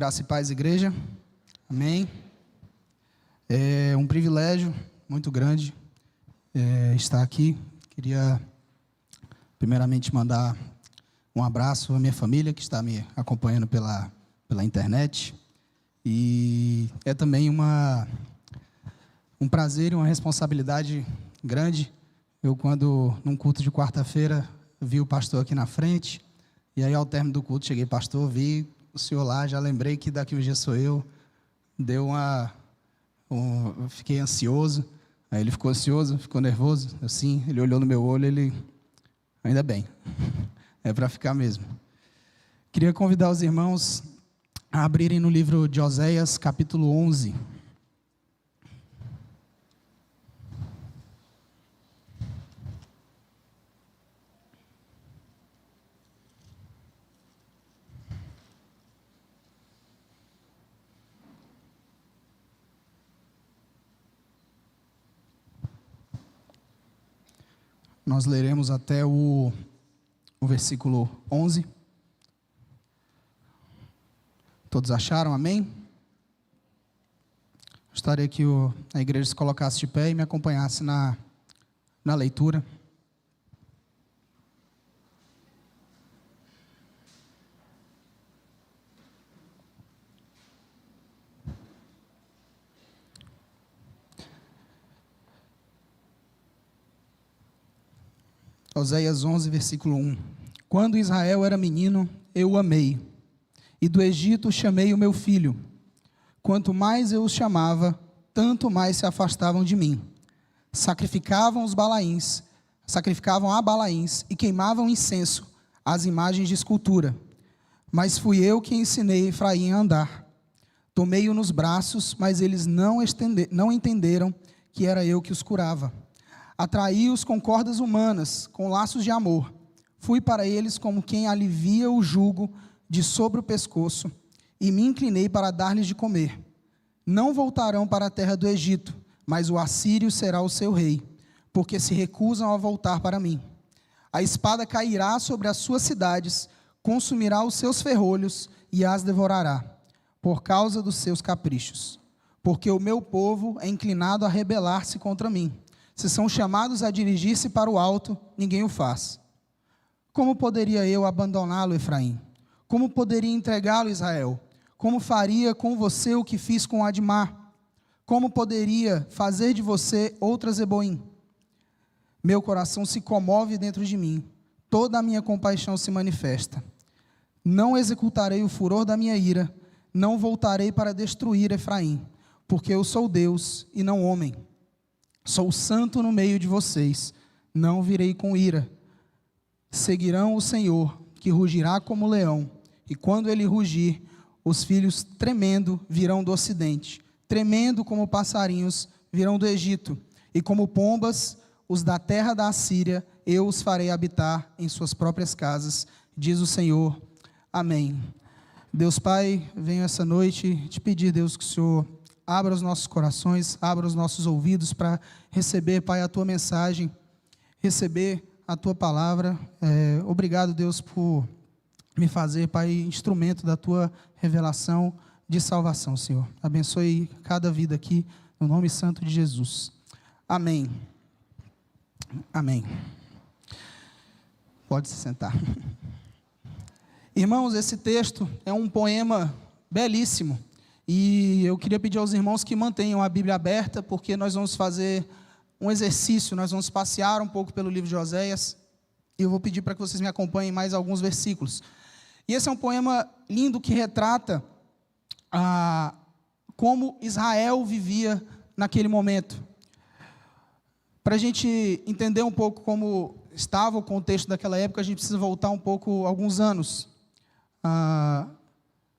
Graça e paz, igreja. Amém. É um privilégio muito grande estar aqui. Queria primeiramente mandar um abraço à minha família que está me acompanhando pela internet. E é também um prazer e uma responsabilidade grande. Eu, quando num culto de quarta-feira, vi o pastor aqui na frente, e aí ao término do culto cheguei, pastor, vi o senhor lá, já lembrei que daqui um dia sou eu. Eu fiquei ansioso, aí ele ficou ansioso, ficou nervoso, assim, ele olhou no meu olho, ainda bem, é para ficar mesmo. Queria convidar os irmãos a abrirem no livro de Oséias, capítulo 11. Nós leremos até o versículo 11. Todos acharam? Amém? Gostaria que a igreja se colocasse de pé e me acompanhasse na leitura. Oséias 11, versículo 1. Quando Israel era menino, eu o amei, e do Egito chamei o meu filho. Quanto mais eu os chamava, tanto mais se afastavam de mim. Sacrificavam a Balaíns e queimavam incenso às imagens de escultura. Mas fui eu que ensinei Efraim a andar. Tomei-o nos braços, mas eles não entenderam que era eu que os curava. Atraí-os com cordas humanas, com laços de amor. Fui para eles como quem alivia o jugo de sobre o pescoço, e me inclinei para dar-lhes de comer. Não voltarão para a terra do Egito, mas o assírio será o seu rei, porque se recusam a voltar para mim. A espada cairá sobre as suas cidades, consumirá os seus ferrolhos e as devorará, por causa dos seus caprichos. Porque o meu povo é inclinado a rebelar-se contra mim. Se são chamados a dirigir-se para o alto, ninguém o faz. Como poderia eu abandoná-lo, Efraim? Como poderia entregá-lo, Israel? Como faria com você o que fiz com Admá? Como poderia fazer de você outra Zeboim? Meu coração se comove dentro de mim, toda a minha compaixão se manifesta. Não executarei o furor da minha ira, não voltarei para destruir Efraim, porque eu sou Deus e não homem. Sou santo no meio de vocês, não virei com ira. Seguirão o Senhor, que rugirá como leão, e quando ele rugir, os filhos tremendo virão do ocidente, tremendo como passarinhos virão do Egito, e como pombas, os da terra da Assíria, eu os farei habitar em suas próprias casas, diz o Senhor. Amém. Deus Pai, venho essa noite te pedir, Deus, que o Senhor abra os nossos corações, abra os nossos ouvidos para receber, Pai, a Tua mensagem, receber a Tua palavra. Obrigado, Deus, por me fazer, Pai, instrumento da Tua revelação de salvação, Senhor. Abençoe cada vida aqui, no nome santo de Jesus. Amém. Amém. Pode se sentar. Irmãos, esse texto é um poema belíssimo. E eu queria pedir aos irmãos que mantenham a Bíblia aberta, porque nós vamos fazer um exercício, nós vamos passear um pouco pelo livro de Oséias, e eu vou pedir para que vocês me acompanhem mais alguns versículos. E esse é um poema lindo que retrata como Israel vivia naquele momento. Para a gente entender um pouco como estava o contexto daquela época, a gente precisa voltar um pouco, alguns anos.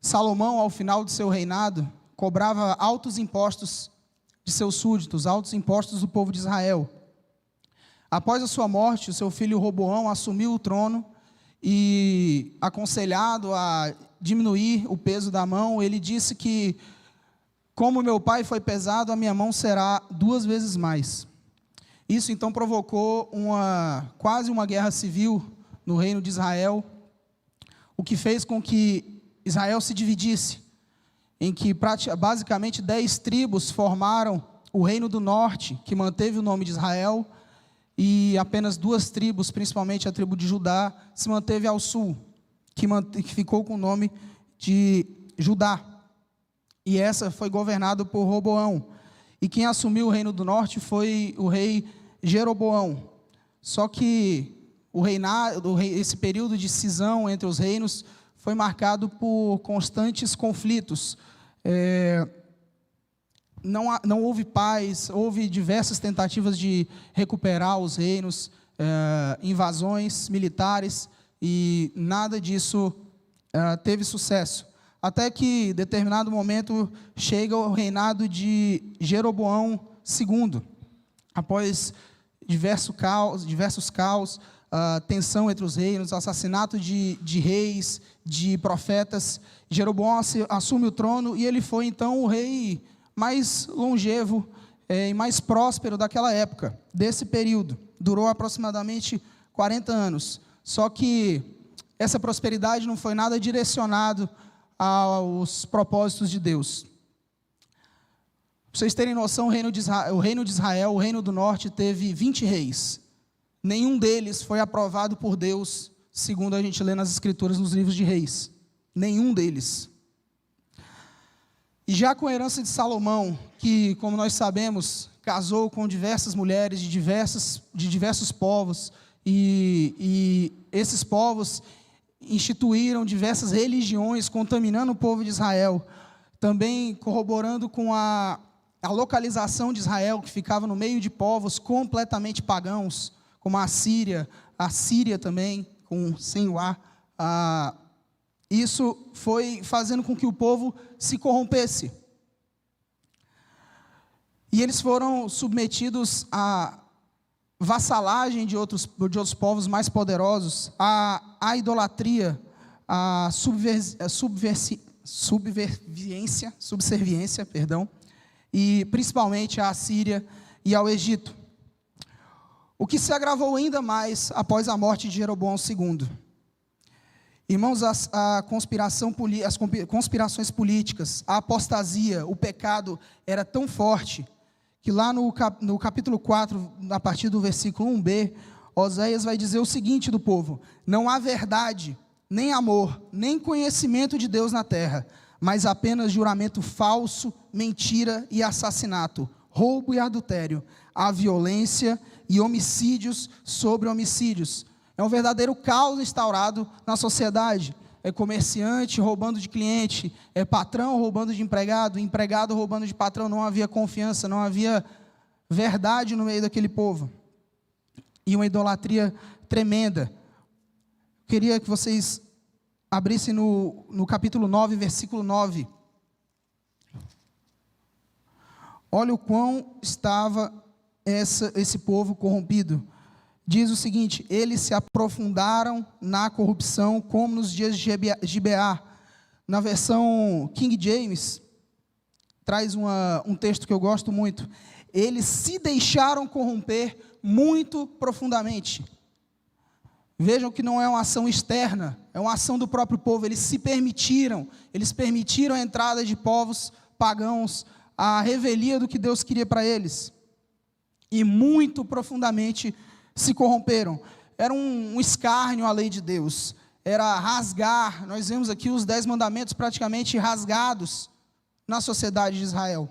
Salomão, ao final de seu reinado, cobrava altos impostos de seus súditos, altos impostos do povo de Israel. Após a sua morte, o seu filho Roboão assumiu o trono e, aconselhado a diminuir o peso da mão, ele disse que, como meu pai foi pesado, a minha mão será 2 vezes mais. Isso então provocou quase uma guerra civil no reino de Israel, o que fez com que Israel se dividisse. em que basicamente 10 tribos formaram o Reino do Norte, que manteve o nome de Israel, e apenas 2 tribos, principalmente a tribo de Judá, se manteve ao sul, que ficou com o nome de Judá. E essa foi governada por Roboão. E quem assumiu o Reino do Norte foi o rei Jeroboão. Só que esse período de cisão entre os reinos foi marcado por constantes conflitos. Não houve paz, houve diversas tentativas de recuperar os reinos, invasões militares, e nada disso teve sucesso. Até que, em determinado momento, chega o reinado de Jeroboão II. Após diversos caos, tensão entre os reinos, assassinato de reis, de profetas, Jeroboão assume o trono, e ele foi então o rei mais longevo e mais próspero daquela época, desse período. Durou aproximadamente 40 anos. Só que essa prosperidade não foi nada direcionado aos propósitos de Deus. Para vocês terem noção, o reino de Israel, o reino do norte, teve 20 reis. Nenhum deles foi aprovado por Deus, segundo a gente lê nas Escrituras, nos livros de Reis. Nenhum deles. E já com a herança de Salomão, que, como nós sabemos, casou com diversas mulheres de diversos povos, e esses povos instituíram diversas religiões, contaminando o povo de Israel, também corroborando com a localização de Israel, que ficava no meio de povos completamente pagãos, como a Síria também, sem o A. Isso foi fazendo com que o povo se corrompesse. E eles foram submetidos à vassalagem de outros povos mais poderosos, à idolatria, à subserviência, e principalmente à Síria e ao Egito. O que se agravou ainda mais após a morte de Jeroboão II. Irmãos, as conspirações políticas, a apostasia, o pecado era tão forte que lá no capítulo 4, a partir do versículo 1b, Oséias vai dizer o seguinte do povo: não há verdade, nem amor, nem conhecimento de Deus na terra, mas apenas juramento falso, mentira e assassinato, roubo e adultério, há violência e homicídios sobre homicídios. É um verdadeiro caos instaurado na sociedade. É comerciante roubando de cliente, é patrão roubando de empregado, empregado roubando de patrão. Não havia confiança, não havia verdade no meio daquele povo. E uma idolatria tremenda. Queria que vocês abrissem no capítulo 9, versículo 9. Olha o quão estava esse povo corrompido. Diz o seguinte: eles se aprofundaram na corrupção como nos dias de Gibeá. Na versão King James, traz um texto que eu gosto muito. Eles se deixaram corromper muito profundamente. Vejam que não é uma ação externa, é uma ação do próprio povo. Eles permitiram a entrada de povos pagãos, a revelia do que Deus queria para eles. E muito profundamente se corromperam. Era um escárnio à lei de Deus, era rasgar. Nós vemos aqui os 10 mandamentos praticamente rasgados na sociedade de Israel.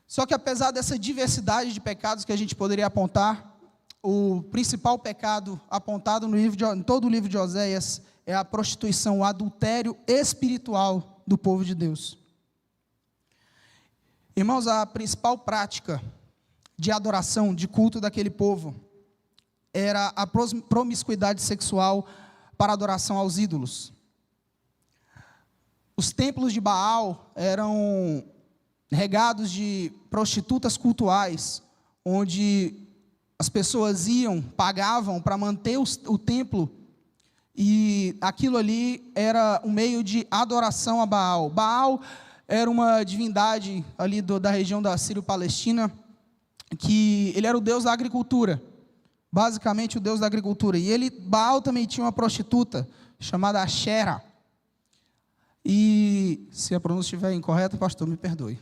Só que apesar dessa diversidade de pecados que a gente poderia apontar, o principal pecado apontado em todo o livro de Oséias é a prostituição, o adultério espiritual do povo de Deus. Irmãos, a principal prática de adoração, de culto daquele povo, era a promiscuidade sexual para adoração aos ídolos. Os templos de Baal eram regados de prostitutas cultuais, onde as pessoas pagavam para manter o templo, e aquilo ali era um meio de adoração a Baal. Baal era uma divindade ali da região da Sírio-Palestina, que ele era o deus da agricultura, basicamente o deus da agricultura. E Baal também tinha uma prostituta chamada Ashera. E se a pronúncia estiver incorreta, pastor, me perdoe.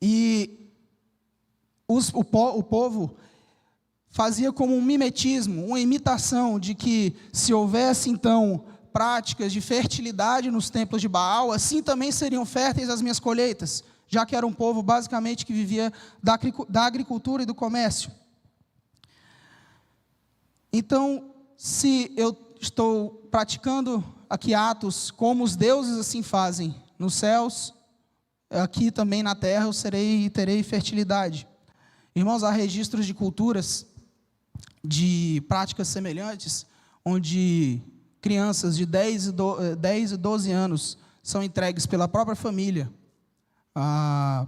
E o povo fazia como um mimetismo, uma imitação de que se houvesse então práticas de fertilidade nos templos de Baal, assim também seriam férteis as minhas colheitas, já que era um povo basicamente que vivia da agricultura e do comércio. Então, se eu estou praticando aqui atos como os deuses assim fazem nos céus, aqui também na terra eu terei fertilidade. Irmãos, há registros de culturas, de práticas semelhantes, onde crianças de 10 e 12 anos são entregues pela própria família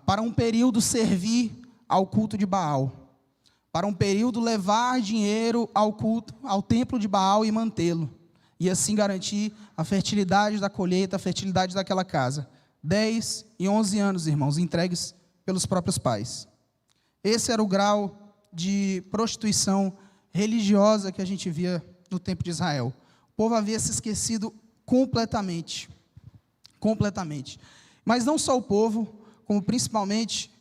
para um período servir ao culto de Baal, para um período levar dinheiro ao culto, ao templo de Baal e mantê-lo, e assim garantir a fertilidade da colheita, a fertilidade daquela casa. 10 e 11 anos, irmãos, entregues pelos próprios pais. Esse era o grau de prostituição religiosa que a gente via no tempo de Israel. O povo havia se esquecido completamente. Mas não só o povo, como principalmente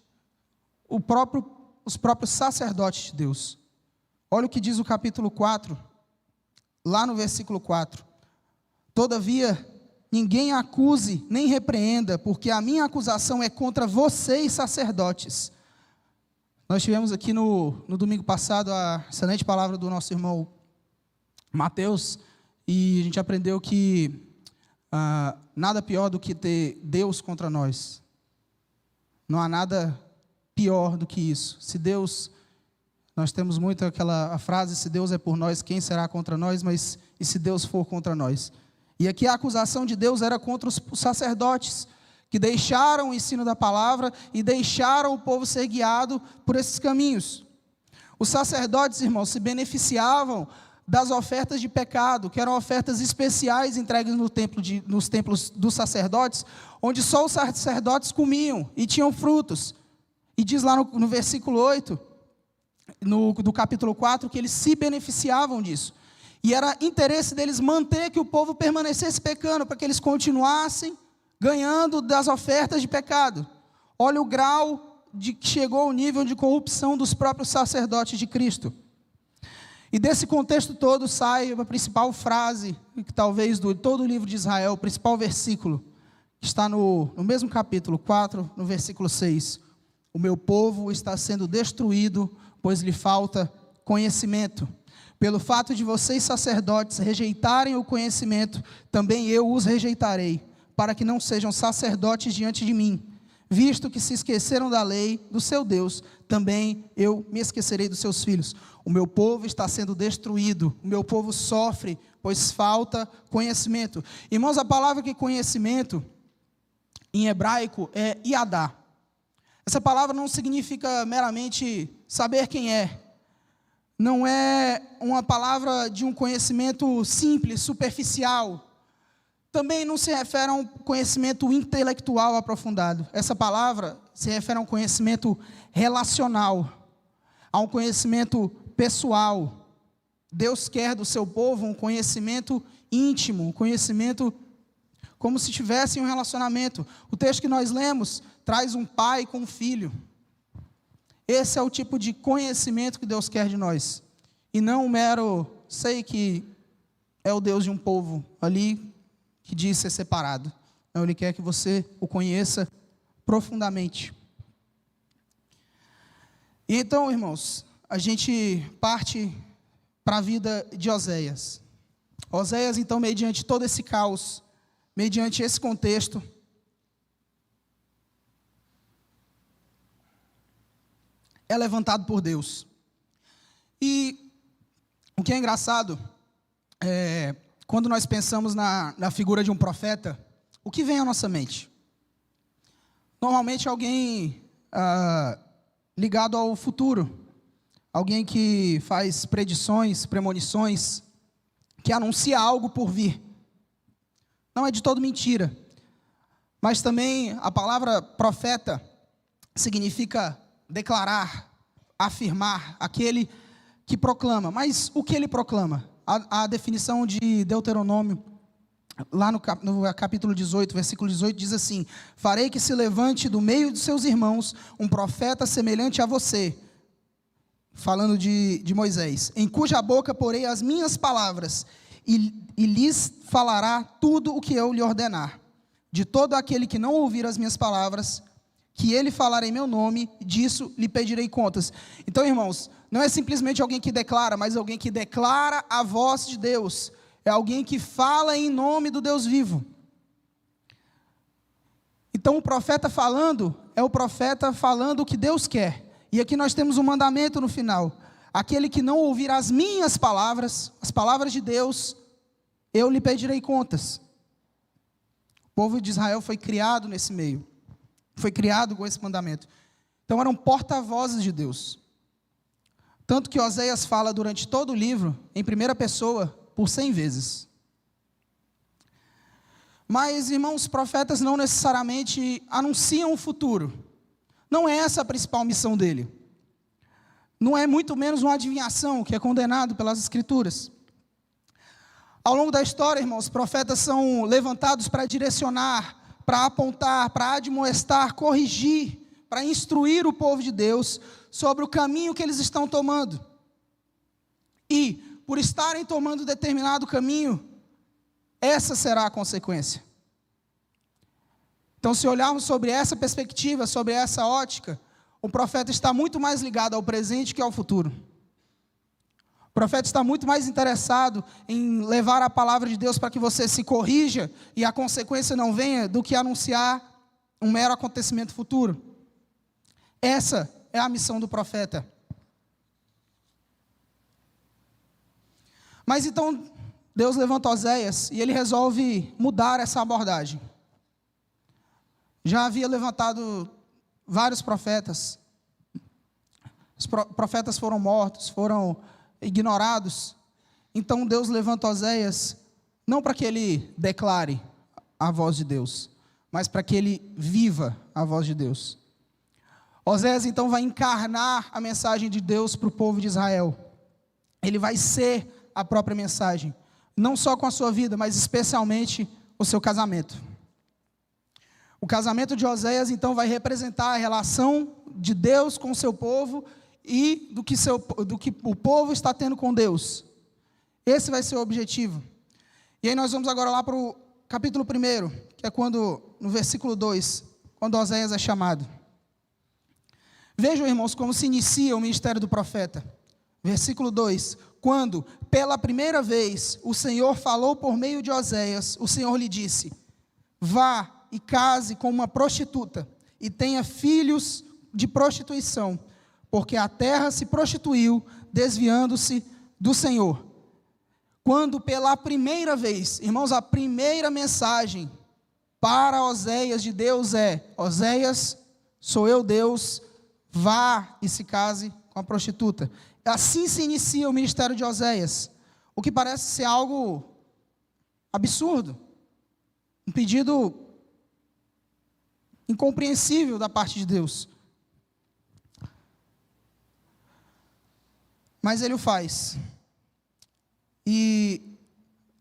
os próprios sacerdotes de Deus. Olha o que diz o capítulo 4, lá no versículo 4. Todavia, ninguém acuse nem repreenda, porque a minha acusação é contra vocês, sacerdotes. Nós tivemos aqui no domingo passado a excelente palavra do nosso irmão Mateus, e a gente aprendeu que nada pior do que ter Deus contra nós. Não há nada pior do que isso. Se Deus, nós temos muito a frase, se Deus é por nós, quem será contra nós? Mas e se Deus for contra nós? E aqui a acusação de Deus era contra os sacerdotes, que deixaram o ensino da palavra e deixaram o povo ser guiado por esses caminhos. Os sacerdotes, irmãos, se beneficiavam das ofertas de pecado, que eram ofertas especiais entregues nos templos dos sacerdotes, onde só os sacerdotes comiam e tinham frutos. E diz lá no versículo 8, do capítulo 4, que eles se beneficiavam disso. E era interesse deles manter que o povo permanecesse pecando, para que eles continuassem ganhando das ofertas de pecado. Olha o grau de que chegou ao nível de corrupção dos próprios sacerdotes de Cristo. E desse contexto todo sai a principal frase, que talvez de todo o livro de Israel, o principal versículo, que está no mesmo capítulo 4, no versículo 6. O meu povo está sendo destruído, pois lhe falta conhecimento. Pelo fato de vocês, sacerdotes, rejeitarem o conhecimento, também eu os rejeitarei, para que não sejam sacerdotes diante de mim. Visto que se esqueceram da lei do seu Deus, também eu me esquecerei dos seus filhos. O meu povo está sendo destruído, o meu povo sofre, pois falta conhecimento. Irmãos, a palavra que conhecimento, em hebraico, é iadá. Essa palavra não significa meramente saber quem é. Não é uma palavra de um conhecimento simples, superficial. Também não se refere a um conhecimento intelectual aprofundado. Essa palavra se refere a um conhecimento relacional, a um conhecimento pessoal. Deus quer do seu povo um conhecimento íntimo, um conhecimento como se tivesse um relacionamento. O texto que nós lemos traz um pai com um filho. Esse é o tipo de conhecimento que Deus quer de nós. E não um mero, sei que é o Deus de um povo ali, que diz ser separado. Não, Ele quer que você o conheça profundamente. E então, irmãos, a gente parte para a vida de Oséias. Oséias, então, mediante todo esse caos, mediante esse contexto, é levantado por Deus. E o que é engraçado é, quando nós pensamos na figura de um profeta, o que vem à nossa mente? Normalmente alguém ligado ao futuro, alguém que faz predições, premonições, que anuncia algo por vir. Não é de todo mentira, mas também a palavra profeta significa declarar, afirmar, aquele que proclama. Mas o que ele proclama? A definição de Deuteronômio lá no capítulo 18, versículo 18, diz assim: farei que se levante do meio de seus irmãos um profeta semelhante a você, falando de Moisés, em cuja boca porei as minhas palavras, e lhes falará tudo o que eu lhe ordenar. De todo aquele que não ouvir as minhas palavras, que ele falar em meu nome, disso lhe pedirei contas. Então, irmãos, não é simplesmente alguém que declara, mas alguém que declara a voz de Deus. É alguém que fala em nome do Deus vivo. Então, o profeta falando, é o profeta falando o que Deus quer. E aqui nós temos um mandamento no final: aquele que não ouvir as minhas palavras, as palavras de Deus, eu lhe pedirei contas. O povo de Israel foi criado nesse meio, foi criado com esse mandamento. Então eram porta-vozes de Deus. Tanto que Oséias fala durante todo o livro, em primeira pessoa, por 100 vezes. Mas, irmãos, profetas não necessariamente anunciam o futuro. Não é essa a principal missão dele. Não é muito menos uma adivinhação, que é condenado pelas Escrituras. Ao longo da história, irmãos, profetas são levantados para direcionar, para apontar, para admoestar, corrigir, para instruir o povo de Deus sobre o caminho que eles estão tomando. E, por estarem tomando determinado caminho, essa será a consequência. Então, se olharmos sobre essa perspectiva, sobre essa ótica, o profeta está muito mais ligado ao presente que ao futuro. O profeta está muito mais interessado em levar a palavra de Deus para que você se corrija e a consequência não venha, do que anunciar um mero acontecimento futuro. Essa é a missão do profeta. Mas então, Deus levanta Oséias e ele resolve mudar essa abordagem. Já havia levantado vários profetas. Os profetas foram mortos, foram ignorados. Então Deus levanta Oséias, não para que ele declare a voz de Deus, mas para que ele viva a voz de Deus. Oséias então vai encarnar a mensagem de Deus para o povo de Israel. Ele vai ser a própria mensagem, não só com a sua vida, mas especialmente o seu casamento. O casamento de Oséias então vai representar a relação de Deus com o seu povo e do que o povo está tendo com Deus. Esse vai ser o objetivo. E aí nós vamos agora lá para o capítulo 1, que é no versículo 2, quando Oséias é chamado. Vejam, irmãos, como se inicia o ministério do profeta. Versículo 2: quando, pela primeira vez, o Senhor falou por meio de Oséias, o Senhor lhe disse: vá e case com uma prostituta, e tenha filhos de prostituição, porque a terra se prostituiu, desviando-se do Senhor. Quando pela primeira vez, irmãos, a primeira mensagem para Oséias de Deus é: Oséias, sou eu Deus, vá e se case com a prostituta. Assim se inicia o ministério de Oséias, o que parece ser algo absurdo, um pedido incompreensível da parte de Deus. Mas ele o faz. E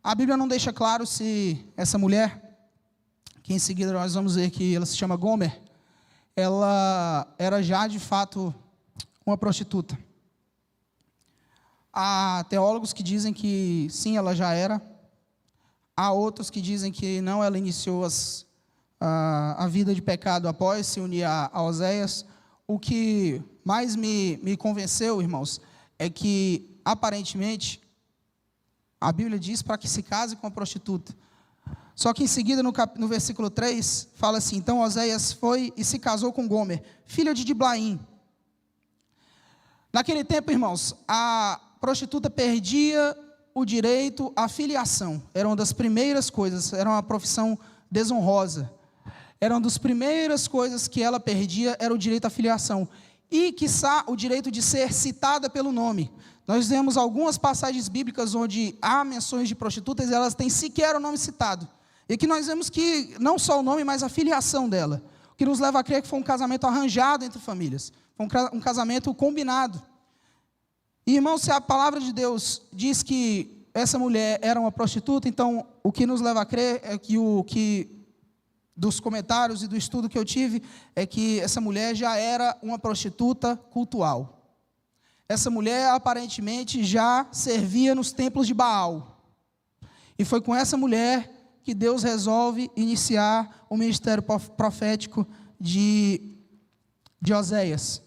a Bíblia não deixa claro se essa mulher, que em seguida nós vamos ver que ela se chama Gomer, ela era já de fato uma prostituta. Há teólogos que dizem que sim, ela já era. Há outros que dizem que não, ela iniciou a vida de pecado após se unir a Oséias. O que mais me convenceu, irmãos, é que aparentemente a Bíblia diz para que se case com a prostituta. Só que em seguida, no versículo 3, fala assim: então Oséias foi e se casou com Gomer, filha de Diblaim. Naquele tempo, irmãos, a prostituta perdia o direito à filiação. Era uma das primeiras coisas, era uma profissão desonrosa. Era uma das primeiras coisas que ela perdia, era o direito à filiação. E, quiçá, o direito de ser citada pelo nome. Nós vemos algumas passagens bíblicas onde há menções de prostitutas e elas têm sequer o nome citado. E aqui nós vemos que não só o nome, mas a filiação dela. O que nos leva a crer que foi um casamento arranjado entre famílias. Foi um casamento combinado. E, irmãos, se a palavra de Deus diz que essa mulher era uma prostituta, então o que nos leva a crer é que dos comentários e do estudo que eu tive, é que essa mulher já era uma prostituta cultual. Essa mulher aparentemente já servia nos templos de Baal. E foi com essa mulher que Deus resolve iniciar o ministério profético de Oséias.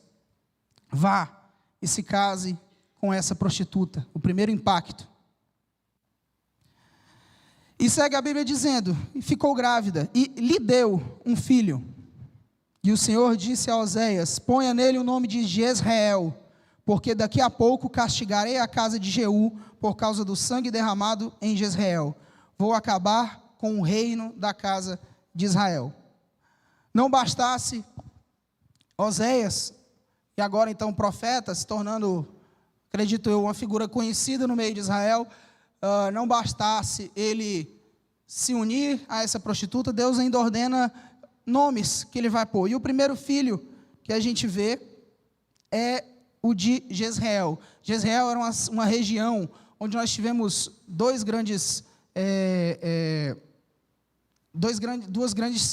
Vá e se case com essa prostituta. O primeiro impacto. E segue a Bíblia dizendo, e ficou grávida, e lhe deu um filho. E o Senhor disse a Oséias, ponha nele o nome de Jezreel, porque daqui a pouco castigarei a casa de Jeú, por causa do sangue derramado em Jezreel. Vou acabar com o reino da casa de Israel. Não bastasse Oséias, e agora então profeta, se tornando, acredito eu, uma figura conhecida no meio de Israel, não bastasse ele se unir a essa prostituta, Deus ainda ordena nomes que ele vai pôr. E o primeiro filho que a gente vê é o de Jezreel. Jezreel era uma região onde nós tivemos duas grandes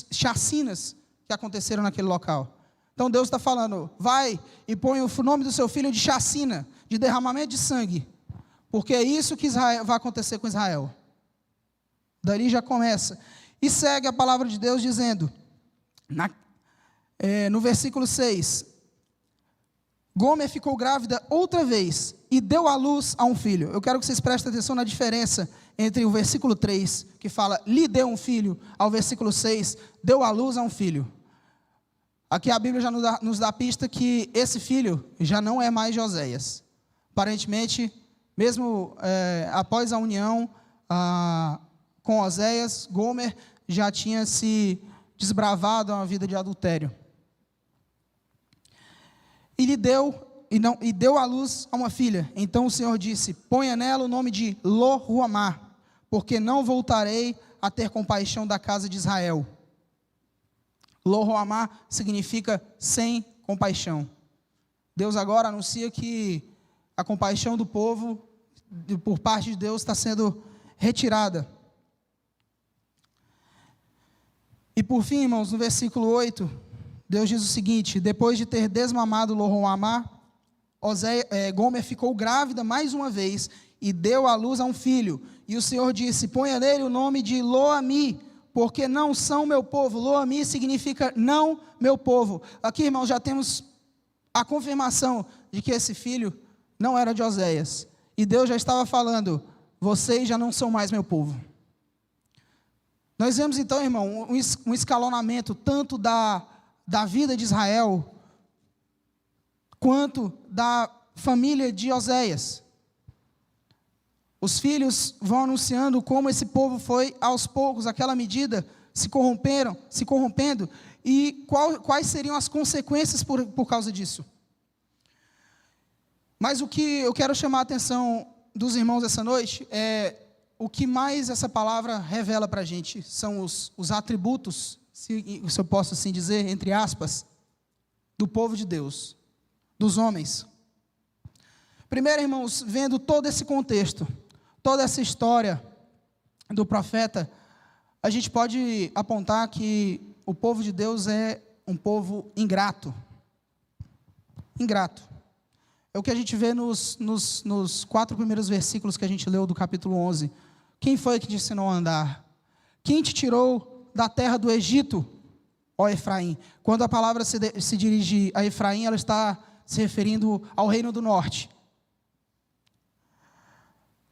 chacinas que aconteceram naquele local. Então Deus está falando, vai e põe o nome do seu filho de chacina, de derramamento de sangue. Porque é isso que vai acontecer com Israel. Dali já começa. E segue a palavra de Deus dizendo, no versículo 6, Gomer ficou grávida outra vez e deu à luz a um filho. Eu quero que vocês prestem atenção na diferença entre o versículo 3, que fala, lhe deu um filho, ao versículo 6, deu à luz a um filho. Aqui a Bíblia já nos dá a pista que esse filho já não é mais de Oséias. Aparentemente, mesmo após a união com Oséias, Gomer já tinha se desbravado a uma vida de adultério. E deu à luz a uma filha. Então o Senhor disse, ponha nela o nome de Lo-Ruamá, porque não voltarei a ter compaixão da casa de Israel. Lo-Ruamá significa sem compaixão. Deus agora anuncia que a compaixão do povo, por parte de Deus, está sendo retirada. E por fim, irmãos, no versículo 8, Deus diz o seguinte, depois de ter desmamado Lo-Ruamá, Gomer ficou grávida mais uma vez e deu à luz a um filho. E o Senhor disse, ponha nele o nome de Lo-Ami, porque não são meu povo. Lo-Ami significa não meu povo. Aqui, irmãos, já temos a confirmação de que esse filho não era de Oséias. E Deus já estava falando, vocês já não são mais meu povo. Nós vemos então, irmão, um escalonamento tanto da vida de Israel, quanto da família de Oséias. Os filhos vão anunciando como esse povo foi, aos poucos, àquela medida, se corrompendo, e quais seriam as consequências por causa disso. Mas o que eu quero chamar a atenção dos irmãos essa noite é o que mais essa palavra revela para a gente. São os atributos, se eu posso assim dizer, entre aspas, do povo de Deus, dos homens. Primeiro, irmãos, vendo todo esse contexto, toda essa história do profeta, a gente pode apontar que o povo de Deus é um povo ingrato. Ingrato. É o que a gente vê nos 4 primeiros versículos que a gente leu do capítulo 11. Quem foi que te ensinou a andar? Quem te tirou da terra do Egito, ó Efraim? Quando a palavra se dirige a Efraim, ela está se referindo ao reino do norte.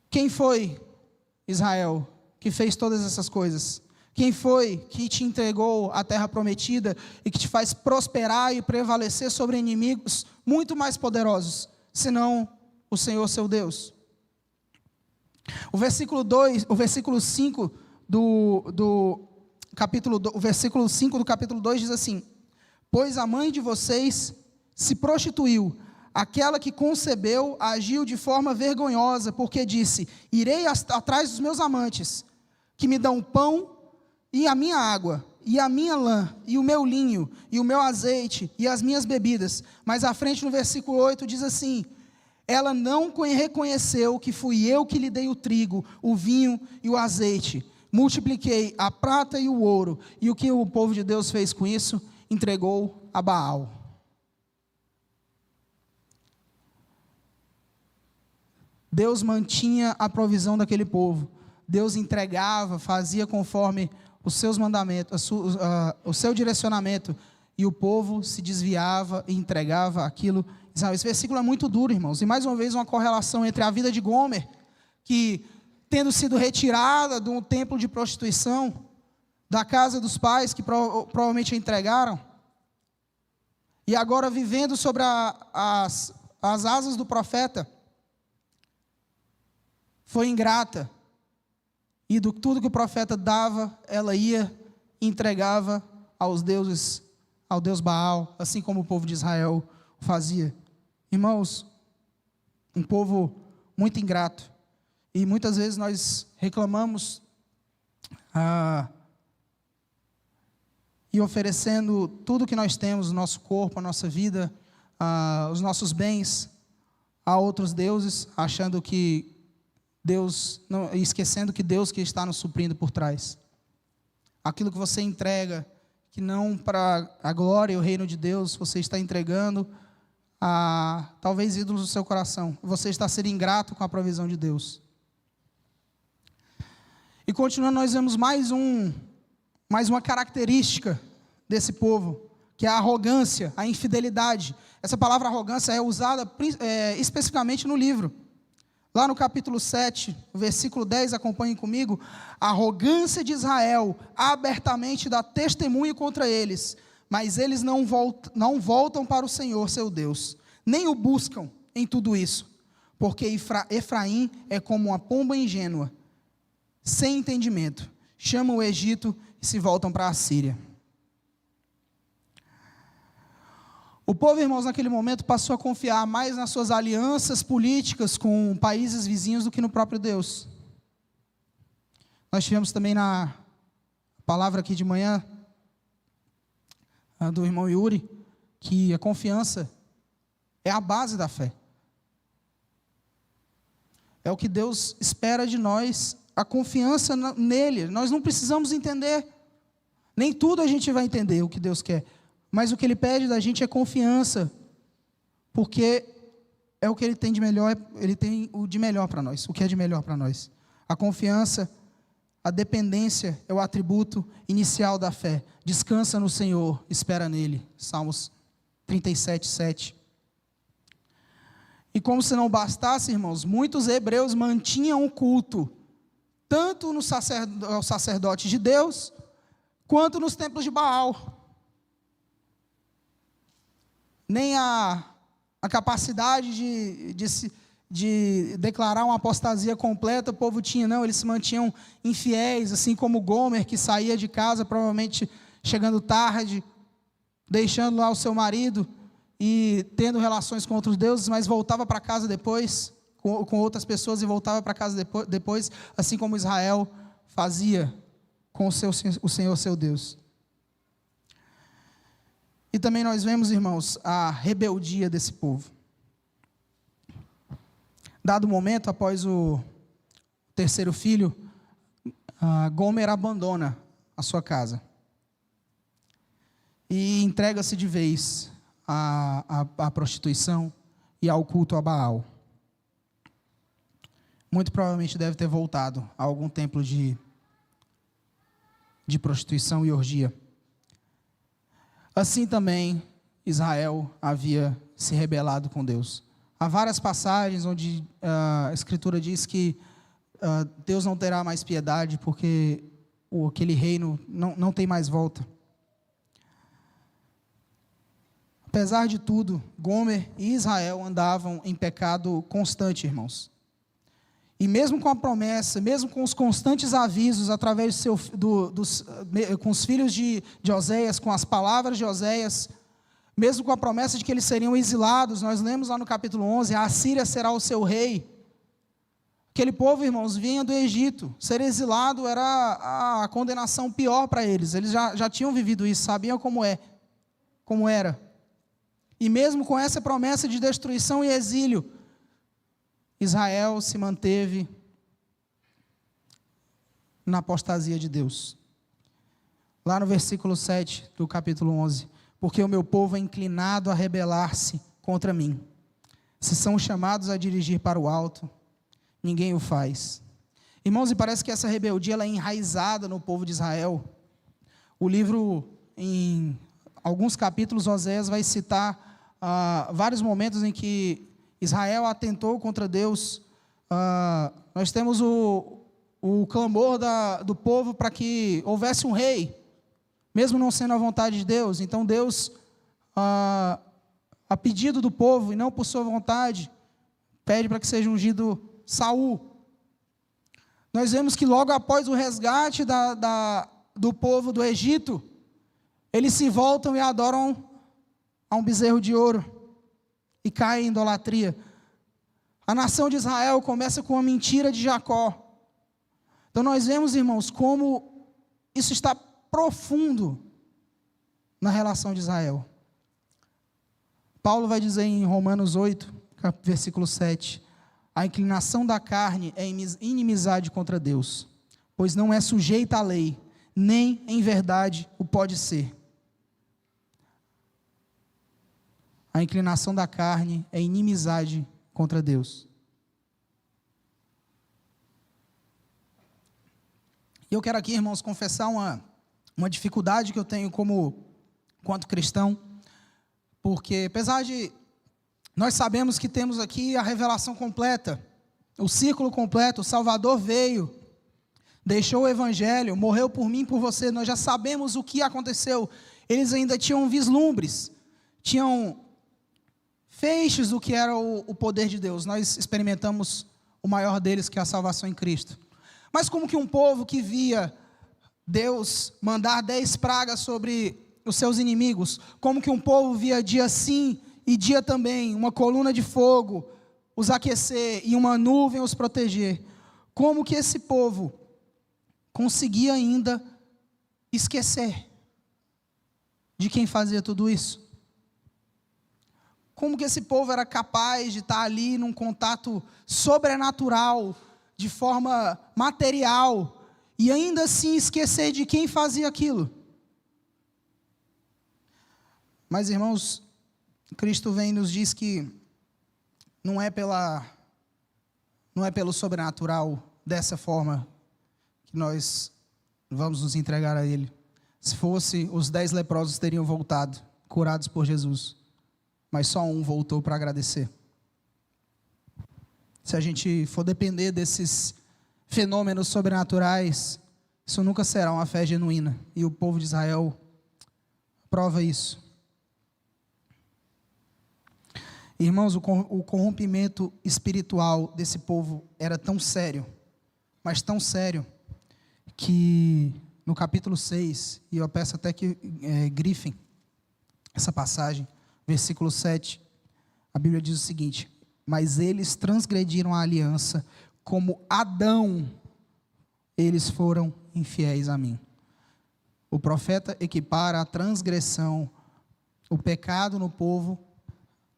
Quem foi, Israel, que fez todas essas coisas? Quem foi que te entregou a terra prometida e que te faz prosperar e prevalecer sobre inimigos muito mais poderosos, senão o Senhor seu Deus? O versículo 5 do capítulo 2 diz assim: pois a mãe de vocês se prostituiu, aquela que concebeu agiu de forma vergonhosa, porque disse: irei atrás dos meus amantes, que me dão pão e a minha água, e a minha lã, e o meu linho, e o meu azeite, e as minhas bebidas. Mas à frente no versículo 8 diz assim: Ela não reconheceu que fui eu que lhe dei o trigo, o vinho e o azeite. Multipliquei a prata e o ouro. E o que o povo de Deus fez com isso? Entregou a Baal. Deus mantinha a provisão daquele povo. Deus entregava, fazia conforme os seus mandamentos, o seu direcionamento. E o povo se desviava e entregava aquilo. Esse versículo é muito duro, irmãos. E mais uma vez uma correlação entre a vida de Gomer, que tendo sido retirada de um templo de prostituição, da casa dos pais, que provavelmente a entregaram, e agora vivendo sobre as asas do profeta, foi ingrata, e tudo que o profeta dava, ela ia e entregava aos deuses, ao Deus Baal, assim como o povo de Israel fazia. Irmãos, um povo muito ingrato, e muitas vezes nós reclamamos e oferecendo tudo que nós temos, o nosso corpo, a nossa vida, os nossos bens, a outros deuses, achando que Deus, esquecendo que Deus que está nos suprindo por trás. Aquilo que você entrega, que não para a glória e o reino de Deus, você está entregando a talvez ídolos do seu coração. Você está sendo ingrato com a provisão de Deus. E continuando, nós vemos mais uma característica desse povo, que é a arrogância, a infidelidade. Essa palavra arrogância é usada especificamente no livro. Lá no capítulo 7, versículo 10, acompanhem comigo. A arrogância de Israel abertamente dá testemunho contra eles, mas eles não voltam para o Senhor, seu Deus, nem o buscam em tudo isso, porque Efraim é como uma pomba ingênua, sem entendimento, chamam o Egito e se voltam para a Síria. O povo, irmãos, naquele momento passou a confiar mais nas suas alianças políticas com países vizinhos do que no próprio Deus. Nós tivemos também na palavra aqui de manhã do irmão Yuri, que a confiança é a base da fé. É o que Deus espera de nós, a confiança nele. Nós não precisamos entender, nem tudo a gente vai entender o que Deus quer, mas o que Ele pede da gente é confiança, porque é o que Ele tem de melhor, Ele tem o de melhor para nós, o que é de melhor para nós. A confiança, a dependência é o atributo inicial da fé. Descansa no Senhor, espera nele. Salmos 37, 7. E como se não bastasse, irmãos, muitos hebreus mantinham o culto, tanto ao sacerdote de Deus, quanto nos templos de Baal. Nem a capacidade de declarar uma apostasia completa o povo tinha, não. Eles se mantinham infiéis, assim como Gomer, que saía de casa, provavelmente chegando tarde, deixando lá o seu marido e tendo relações com outros deuses, mas voltava para casa depois, com outras pessoas, e voltava para casa depois, assim como Israel fazia com o Senhor seu Deus. E também nós vemos, irmãos, a rebeldia desse povo. Dado o momento, após o terceiro filho, Gomer abandona a sua casa e entrega-se de vez à prostituição e ao culto a Baal. Muito provavelmente deve ter voltado a algum templo de prostituição e orgia. Assim também Israel havia se rebelado com Deus. Há várias passagens onde a Escritura diz que Deus não terá mais piedade, porque aquele reino não tem mais volta. Apesar de tudo, Gomer e Israel andavam em pecado constante, irmãos. E mesmo com a promessa, mesmo com os constantes avisos, através com os filhos de Oséias, com as palavras de Oséias, mesmo com a promessa de que eles seriam exilados, nós lemos lá no capítulo 11, a Assíria será o seu rei. Aquele povo, irmãos, vinha do Egito. Ser exilado era a condenação pior para eles. Eles já tinham vivido isso, sabiam como era. E mesmo com essa promessa de destruição e exílio, Israel se manteve na apostasia de Deus. Lá no versículo 7 do capítulo 11. Porque o meu povo é inclinado a rebelar-se contra mim. Se são chamados a dirigir para o alto, ninguém o faz. Irmãos, e parece que essa rebeldia ela é enraizada no povo de Israel. O livro, em alguns capítulos, Oséias vai citar vários momentos em que Israel atentou contra Deus. Nós temos o clamor do povo para que houvesse um rei, mesmo não sendo a vontade de Deus. Então Deus, a pedido do povo, e não por sua vontade, pede para que seja ungido Saul. Nós vemos que logo após o resgate do povo do Egito, eles se voltam e adoram a um bezerro de ouro, e caem em idolatria. A nação de Israel começa com a mentira de Jacó. Então nós vemos, irmãos, como isso está profundo na relação de Israel. Paulo vai dizer em Romanos 8, versículo 7, a inclinação da carne é inimizade contra Deus, pois não é sujeita à lei, nem em verdade o pode ser. A inclinação da carne é inimizade contra Deus. E eu quero aqui, irmãos, confessar uma dificuldade que eu tenho quanto cristão, porque apesar de nós sabemos que temos aqui a revelação completa, o círculo completo, o Salvador veio, deixou o Evangelho, morreu por mim e por você, nós já sabemos o que aconteceu. Eles ainda tinham vislumbres, tinham feixes do que era o poder de Deus. Nós experimentamos o maior deles, que é a salvação em Cristo. Mas como que um povo que via Deus mandar 10 pragas sobre os seus inimigos, como que um povo via dia sim e dia também, uma coluna de fogo os aquecer e uma nuvem os proteger, como que esse povo conseguia ainda esquecer de quem fazia tudo isso? Como que esse povo era capaz de estar ali num contato sobrenatural, de forma material, e ainda assim esquecer de quem fazia aquilo? Mas, irmãos, Cristo vem e nos diz que não é pelo sobrenatural dessa forma que nós vamos nos entregar a Ele. Se fosse, os 10 leprosos teriam voltado, curados por Jesus. Mas só um voltou para agradecer. Se a gente for depender desses fenômenos sobrenaturais, isso nunca será uma fé genuína. E o povo de Israel prova isso. Irmãos, o corrompimento espiritual desse povo era tão sério, mas tão sério, que no capítulo 6, e eu peço até que grifem essa passagem, versículo 7, a Bíblia diz o seguinte: mas eles transgrediram a aliança, como Adão, eles foram infiéis a mim. O profeta equipara a transgressão, o pecado no povo,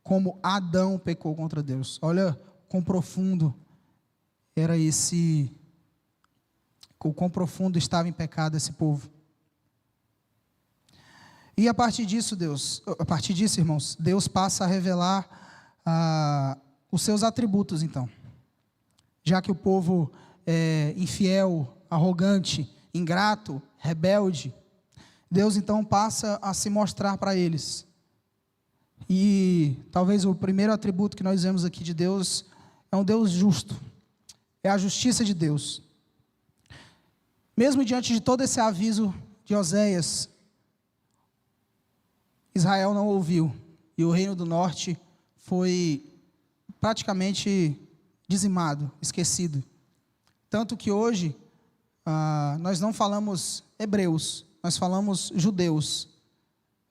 como Adão pecou contra Deus. Olha quão profundo era quão profundo estava em pecado esse povo. E a partir disso, irmãos, Deus passa a revelar os seus atributos, então. Já que o povo é infiel, arrogante, ingrato, rebelde, Deus então passa a se mostrar para eles. E talvez o primeiro atributo que nós vemos aqui de Deus é um Deus justo, é a justiça de Deus. Mesmo diante de todo esse aviso de Oséias, Israel não ouviu, e o reino do norte foi praticamente dizimado, esquecido. Tanto que hoje nós não falamos hebreus, nós falamos judeus,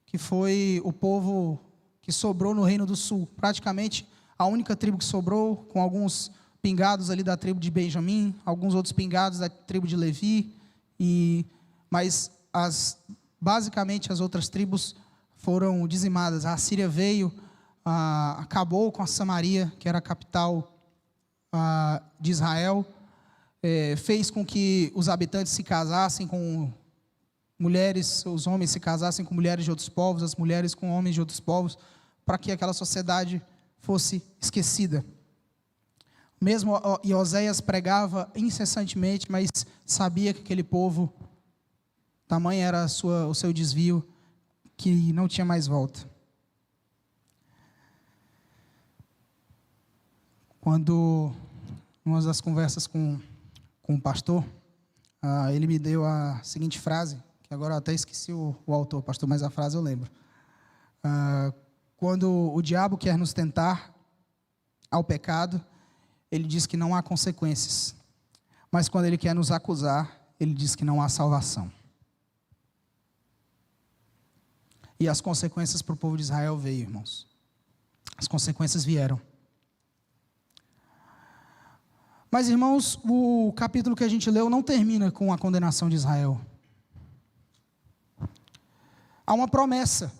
que foi o povo que sobrou no Reino do Sul, praticamente a única tribo que sobrou, com alguns pingados ali da tribo de Benjamim, alguns outros pingados da tribo de Levi, mas basicamente as outras tribos foram dizimadas. A Assíria veio, acabou com a Samaria, que era a capital de Israel, fez com que os habitantes se casassem com mulheres, os homens se casassem com mulheres de outros povos, as mulheres com homens de outros povos, para que aquela sociedade fosse esquecida. Mesmo Oséias pregava incessantemente, mas sabia que aquele povo, tamanho era o seu desvio, que não tinha mais volta. Quando, numa das conversas com o pastor, ele me deu a seguinte frase, que agora eu até esqueci o autor, pastor, mas a frase eu lembro. Quando o diabo quer nos tentar ao pecado, ele diz que não há consequências. Mas quando ele quer nos acusar, ele diz que não há salvação. E as consequências para o povo de Israel veio, irmãos. As consequências vieram. Mas, irmãos, o capítulo que a gente leu não termina com a condenação de Israel. Há uma promessa.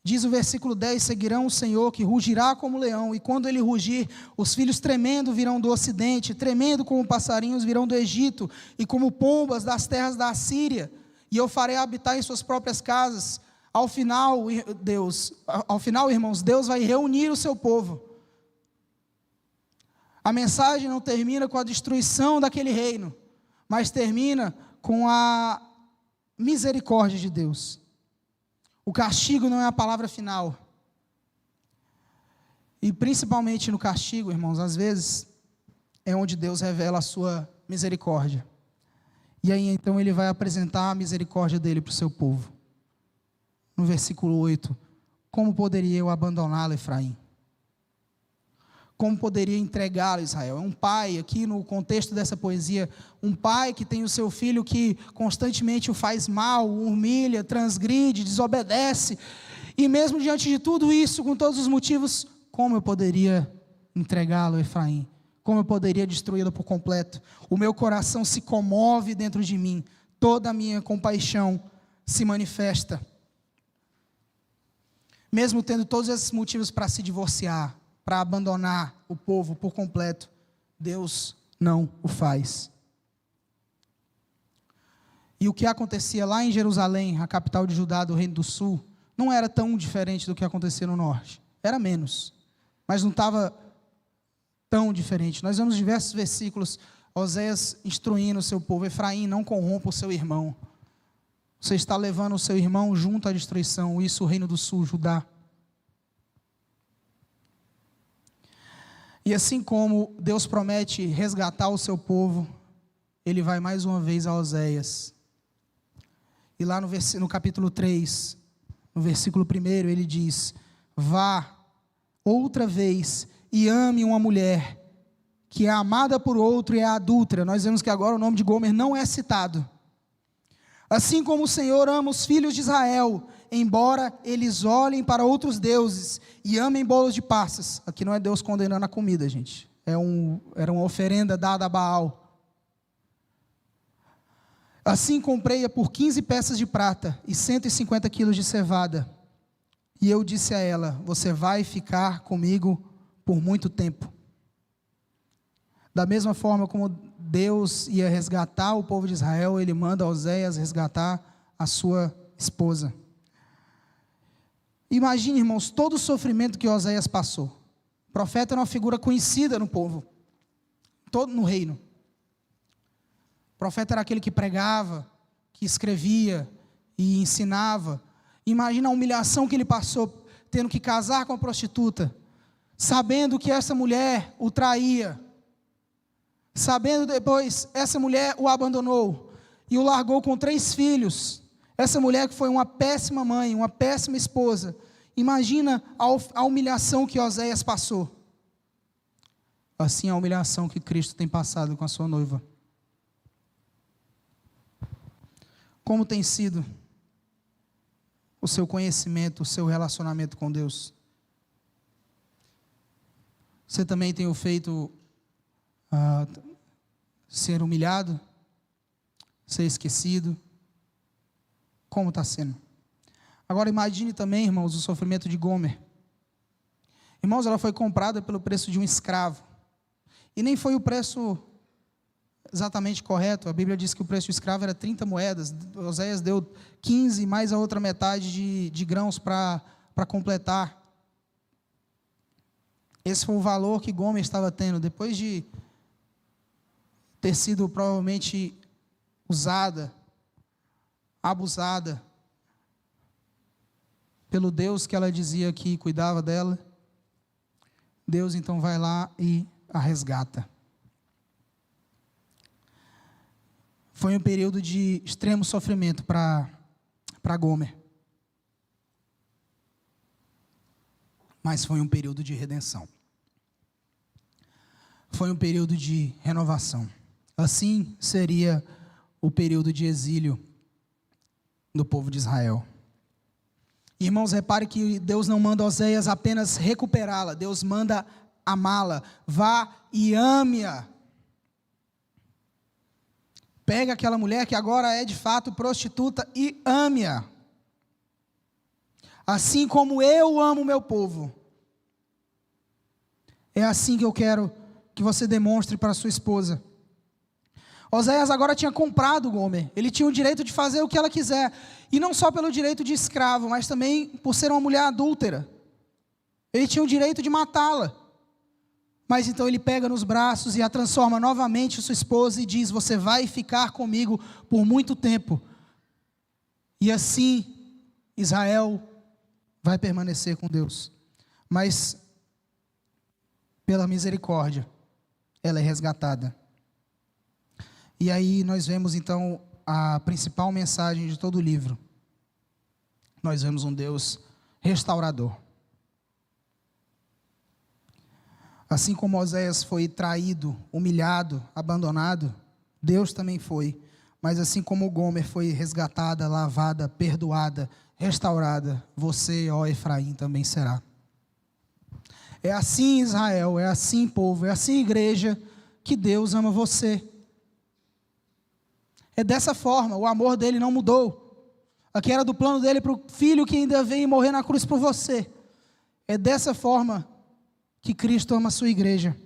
Diz o versículo 10, seguirão o Senhor que rugirá como leão, e quando ele rugir, os filhos tremendo virão do ocidente, tremendo como passarinhos virão do Egito, e como pombas das terras da Assíria, e eu farei habitar em suas próprias casas. Ao final, irmãos, Deus vai reunir o seu povo. A mensagem não termina com a destruição daquele reino, mas termina com a misericórdia de Deus. O castigo não é a palavra final. E principalmente no castigo, irmãos, às vezes é onde Deus revela a sua misericórdia. E aí então ele vai apresentar a misericórdia dele para o seu povo. No versículo 8, como poderia eu abandoná-lo, Efraim? Como poderia entregá-lo, Israel? É um pai, aqui no contexto dessa poesia, um pai que tem o seu filho que constantemente o faz mal, o humilha, transgride, desobedece. E mesmo diante de tudo isso, com todos os motivos, como eu poderia entregá-lo, Efraim? Como eu poderia destruí-lo por completo? O meu coração se comove dentro de mim, toda a minha compaixão se manifesta. Mesmo tendo todos esses motivos para se divorciar, para abandonar o povo por completo, Deus não o faz. E o que acontecia lá em Jerusalém, a capital de Judá, do Reino do Sul, não era tão diferente do que acontecia no norte. Era menos, mas não estava tão diferente. Nós vemos diversos versículos, Oséias instruindo o seu povo: Efraim, não corrompa o seu irmão. Você está levando o seu irmão junto à destruição, isso o Reino do Sul, Judá. E assim como Deus promete resgatar o seu povo, Ele vai mais uma vez a Oséias. E lá no capítulo 3, no versículo 1, ele diz: vá outra vez e ame uma mulher que é amada por outro e é adúltera. Nós vemos que agora o nome de Gomer não é citado. Assim como o Senhor ama os filhos de Israel, embora eles olhem para outros deuses e amem bolos de passas. Aqui não é Deus condenando a comida, gente. Era uma oferenda dada a Baal. Assim comprei-a por 15 peças de prata e 150 quilos de cevada. E eu disse a ela: você vai ficar comigo por muito tempo. Da mesma forma como Deus ia resgatar o povo de Israel, Ele manda Oséias resgatar a sua esposa. Imagine, irmãos, todo o sofrimento que Oséias passou. O profeta era uma figura conhecida no povo, todo no reino. O profeta era aquele que pregava, que escrevia e ensinava. Imagina a humilhação que ele passou, tendo que casar com a prostituta, sabendo que essa mulher o traía, sabendo depois, essa mulher o abandonou e o largou com 3 filhos. Essa mulher que foi uma péssima mãe, uma péssima esposa. Imagina a humilhação que Oséias passou. Assim a humilhação que Cristo tem passado com a sua noiva. Como tem sido o seu conhecimento, o seu relacionamento com Deus? Você também tem o feito ser humilhado, ser esquecido? Como está sendo? Agora imagine também, irmãos, o sofrimento de Gomer. Irmãos, ela foi comprada pelo preço de um escravo. E nem foi o preço exatamente correto. A Bíblia diz que o preço do escravo era 30 moedas. Oséias deu 15 mais a outra metade de grãos para completar. Esse foi o valor que Gomer estava tendo. Depois de ter sido provavelmente usada, abusada pelo Deus que ela dizia que cuidava dela, Deus então vai lá e a resgata. Foi um período de extremo sofrimento para Gomer. Mas foi um período de redenção. Foi um período de renovação. Assim seria o período de exílio do povo de Israel. Irmãos, repare que Deus não manda Oséias apenas recuperá-la, Deus manda amá-la. Vá e ame-a. Pega aquela mulher que agora é de fato prostituta e ame-a. Assim como eu amo o meu povo. É assim que eu quero que você demonstre para sua esposa. Oséias agora tinha comprado Gomer. Ele tinha o direito de fazer o que ela quiser. E não só pelo direito de escravo, mas também por ser uma mulher adúltera. Ele tinha o direito de matá-la. Mas então ele pega nos braços e a transforma novamente em sua esposa e diz: você vai ficar comigo por muito tempo. E assim Israel vai permanecer com Deus. Mas pela misericórdia, ela é resgatada. E aí nós vemos então a principal mensagem de todo o livro. Nós vemos um Deus restaurador. Assim como Oséias foi traído, humilhado, abandonado, Deus também foi. Mas assim como Gomer foi resgatada, lavada, perdoada, restaurada, você, ó Efraim, também será. É assim, Israel, é assim, povo, é assim, igreja, que Deus ama você. É dessa forma, o amor dele não mudou. Aqui era do plano dele para o filho que ainda vem morrer na cruz por você. É dessa forma que Cristo ama a sua igreja.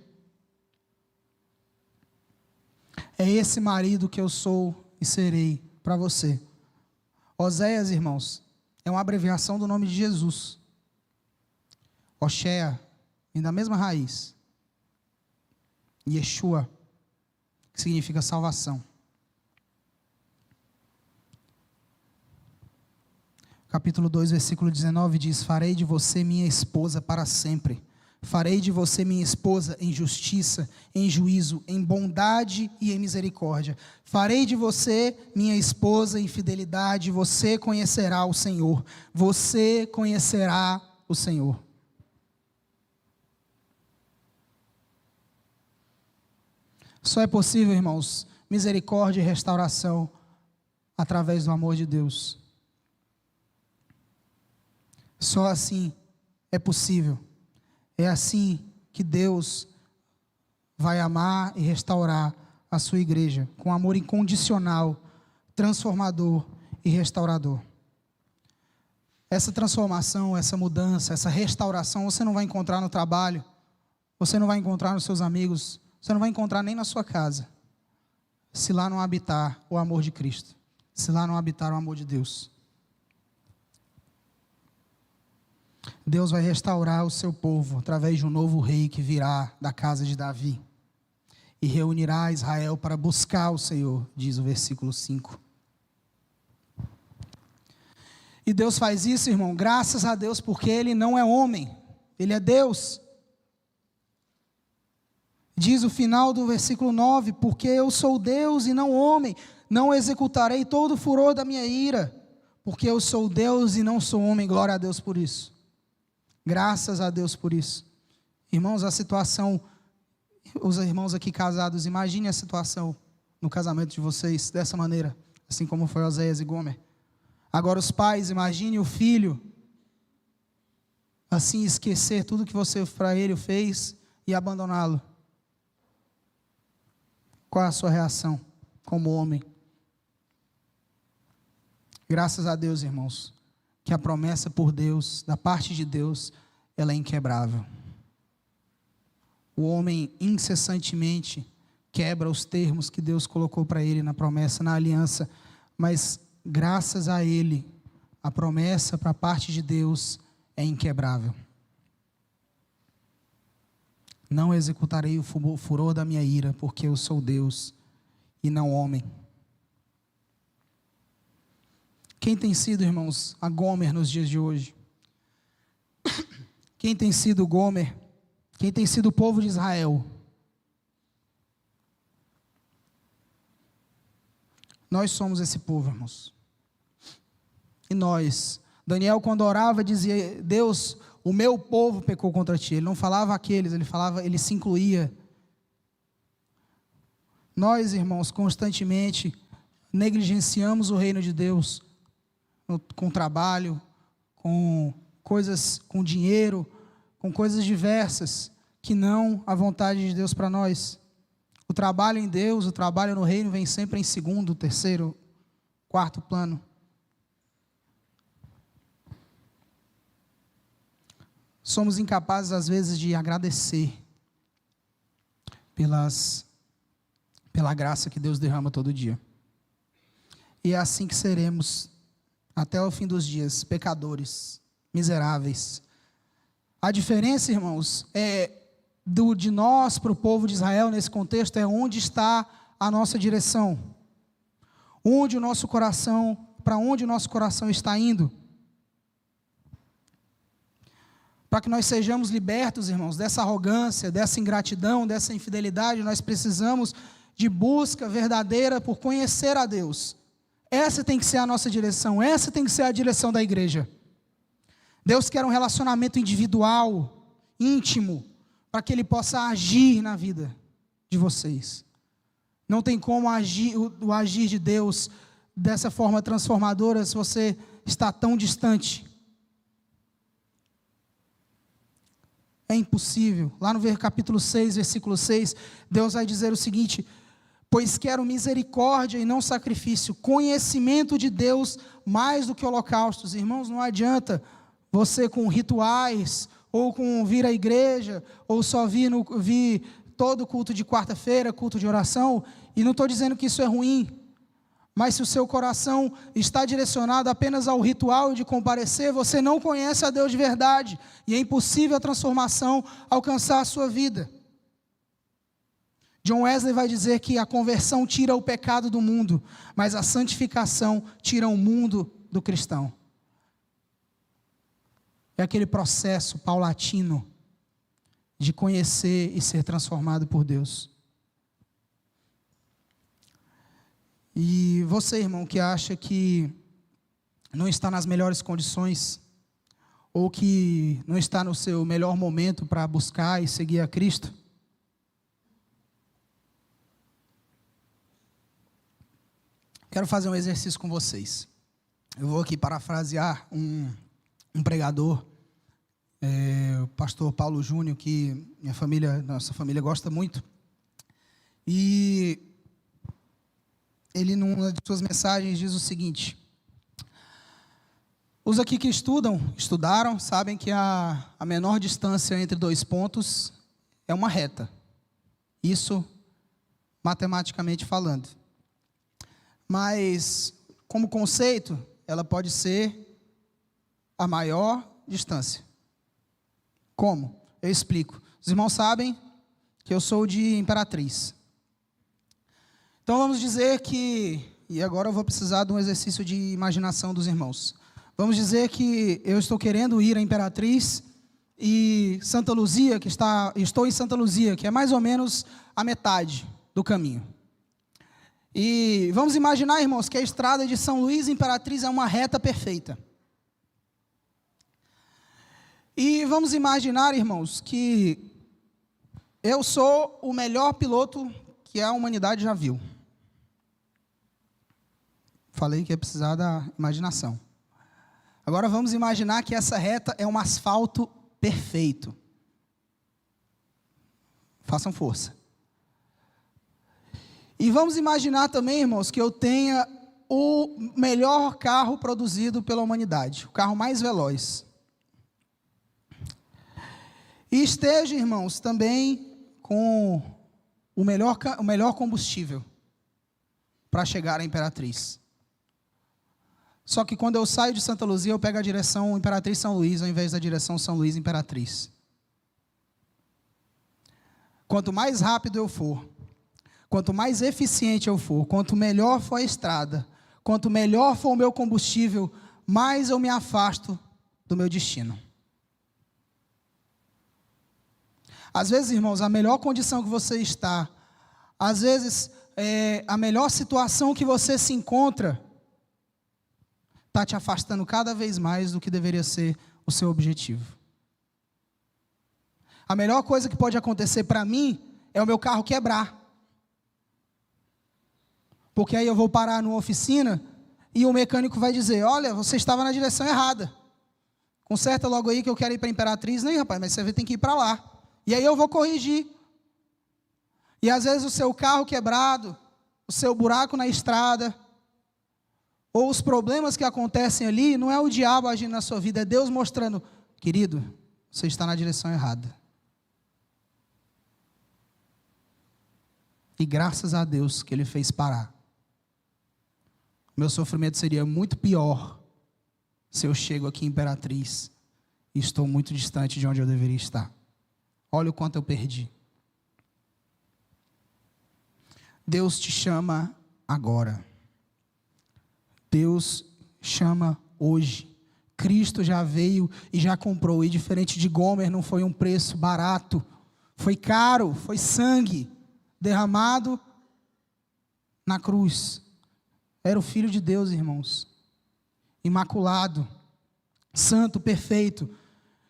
É esse marido que eu sou e serei para você. Oséias, irmãos, é uma abreviação do nome de Jesus. Oshea, vem da mesma raiz. Yeshua, que significa salvação. Capítulo 2, versículo 19 diz: farei de você minha esposa para sempre. Farei de você minha esposa em justiça, em juízo, em bondade e em misericórdia. Farei de você minha esposa em fidelidade. Você conhecerá o Senhor. Você conhecerá o Senhor. Só é possível, irmãos, misericórdia e restauração através do amor de Deus. Só assim é possível. É assim que Deus vai amar e restaurar a sua igreja, com amor incondicional, transformador e restaurador. Essa transformação, essa mudança, essa restauração, você não vai encontrar no trabalho, você não vai encontrar nos seus amigos, você não vai encontrar nem na sua casa, se lá não habitar o amor de Cristo, se lá não habitar o amor de Deus. Deus vai restaurar o seu povo através de um novo rei que virá da casa de Davi e reunirá Israel para buscar o Senhor, diz o versículo 5. E Deus faz isso, irmão, graças a Deus, porque Ele não é homem, Ele é Deus. Diz o final do versículo 9: porque eu sou Deus e não homem, não executarei todo o furor da minha ira, porque eu sou Deus e não sou homem, glória a Deus por isso. Graças a Deus por isso. Irmãos, a situação, os irmãos aqui casados, imagine a situação no casamento de vocês dessa maneira, assim como foi Oséias e Gomer. Agora os pais, imagine o filho assim esquecer tudo que você para ele fez e abandoná-lo. Qual é a sua reação como homem? Graças a Deus, irmãos, que a promessa por Deus, da parte de Deus, ela é inquebrável. o homem incessantemente quebra os termos que Deus colocou para ele na promessa, na aliança, mas graças a ele, a promessa para a parte de Deus é inquebrável. Não executarei o furor da minha ira, porque eu sou Deus e não homem. Quem tem sido, irmãos, a Gomer nos dias de hoje? Quem tem sido Gomer? Quem tem sido o povo de Israel? Nós somos esse povo, irmãos. E nós, Daniel, quando orava, dizia: Deus, o meu povo pecou contra ti. Ele não falava aqueles, ele se incluía. Nós, irmãos, constantemente negligenciamos o reino de Deus, com trabalho, com coisas, com dinheiro, com coisas diversas, que não a vontade de Deus para nós. O trabalho em Deus, o trabalho no reino vem sempre em segundo, terceiro, quarto plano. Somos incapazes, às vezes, de agradecer pela graça que Deus derrama todo dia. E é assim que seremos, até o fim dos dias, pecadores, miseráveis. A diferença, irmãos, de nós para o povo de Israel, nesse contexto, é onde está a nossa direção. Onde o nosso coração, para onde o nosso coração está indo. Para que nós sejamos libertos, irmãos, dessa arrogância, dessa ingratidão, dessa infidelidade, nós precisamos de busca verdadeira por conhecer a Deus. Essa tem que ser a nossa direção, essa tem que ser a direção da igreja. Deus quer um relacionamento individual, íntimo, para que Ele possa agir na vida de vocês. Não tem como o agir de Deus dessa forma transformadora se você está tão distante. É impossível. Lá no capítulo 6, versículo 6, Deus vai dizer o seguinte: pois quero misericórdia e não sacrifício, conhecimento de Deus mais do que holocaustos. Irmãos, não adianta você com rituais, ou com vir à igreja, ou só vir todo culto de quarta-feira, culto de oração, e não estou dizendo que isso é ruim, mas se o seu coração está direcionado apenas ao ritual de comparecer, você não conhece a Deus de verdade, e é impossível a transformação alcançar a sua vida. John Wesley vai dizer que a conversão tira o pecado do mundo, mas a santificação tira o mundo do cristão. É aquele processo paulatino de conhecer e ser transformado por Deus. E você, irmão, que acha que não está nas melhores condições, ou que não está no seu melhor momento para buscar e seguir a Cristo, quero fazer um exercício com vocês. Eu vou aqui parafrasear um pregador, o pastor Paulo Júnior, que nossa família gosta muito. E ele, numa de suas mensagens, diz o seguinte: os aqui que estudaram, sabem que a menor distância entre dois pontos é uma reta. Isso, matematicamente falando. Mas, como conceito, ela pode ser a maior distância. Como? Eu explico. Os irmãos sabem que eu sou de Imperatriz. Então vamos dizer que, e agora eu vou precisar de um exercício de imaginação dos irmãos. Vamos dizer que eu estou querendo ir a Imperatriz e Santa Luzia, estou em Santa Luzia, que é mais ou menos a metade do caminho. E vamos imaginar, irmãos, que a estrada de São Luís e Imperatriz é uma reta perfeita. E vamos imaginar, irmãos, que eu sou o melhor piloto que a humanidade já viu. Falei que ia precisar da imaginação. Agora vamos imaginar que essa reta é um asfalto perfeito. Façam força. E vamos imaginar também, irmãos, que eu tenha o melhor carro produzido pela humanidade, o carro mais veloz. E esteja, irmãos, também com o melhor combustível para chegar à Imperatriz. Só que quando eu saio de Santa Luzia, eu pego a direção Imperatriz São Luís, ao invés da direção São Luís Imperatriz. Quanto mais rápido eu for, quanto mais eficiente eu for, quanto melhor for a estrada, quanto melhor for o meu combustível, mais eu me afasto do meu destino. Às vezes, irmãos, a melhor condição que você está, às vezes, a melhor situação que você se encontra, está te afastando cada vez mais do que deveria ser o seu objetivo. A melhor coisa que pode acontecer para mim é o meu carro quebrar. Porque aí eu vou parar numa oficina e o mecânico vai dizer: olha, você estava na direção errada. Conserta logo aí que eu quero ir para a Imperatriz. Não, rapaz, mas você tem que ir para lá. E aí eu vou corrigir. E às vezes o seu carro quebrado, o seu buraco na estrada, ou os problemas que acontecem ali, não é o diabo agindo na sua vida, é Deus mostrando: querido, você está na direção errada. E graças a Deus que Ele fez parar. Meu sofrimento seria muito pior se eu chego aqui em Imperatriz e estou muito distante de onde eu deveria estar. Olha o quanto eu perdi. Deus te chama agora. Deus chama hoje. Cristo já veio e já comprou. E diferente de Gomer, não foi um preço barato. Foi caro, foi sangue derramado na cruz. Era o Filho de Deus, irmãos. Imaculado, santo, perfeito,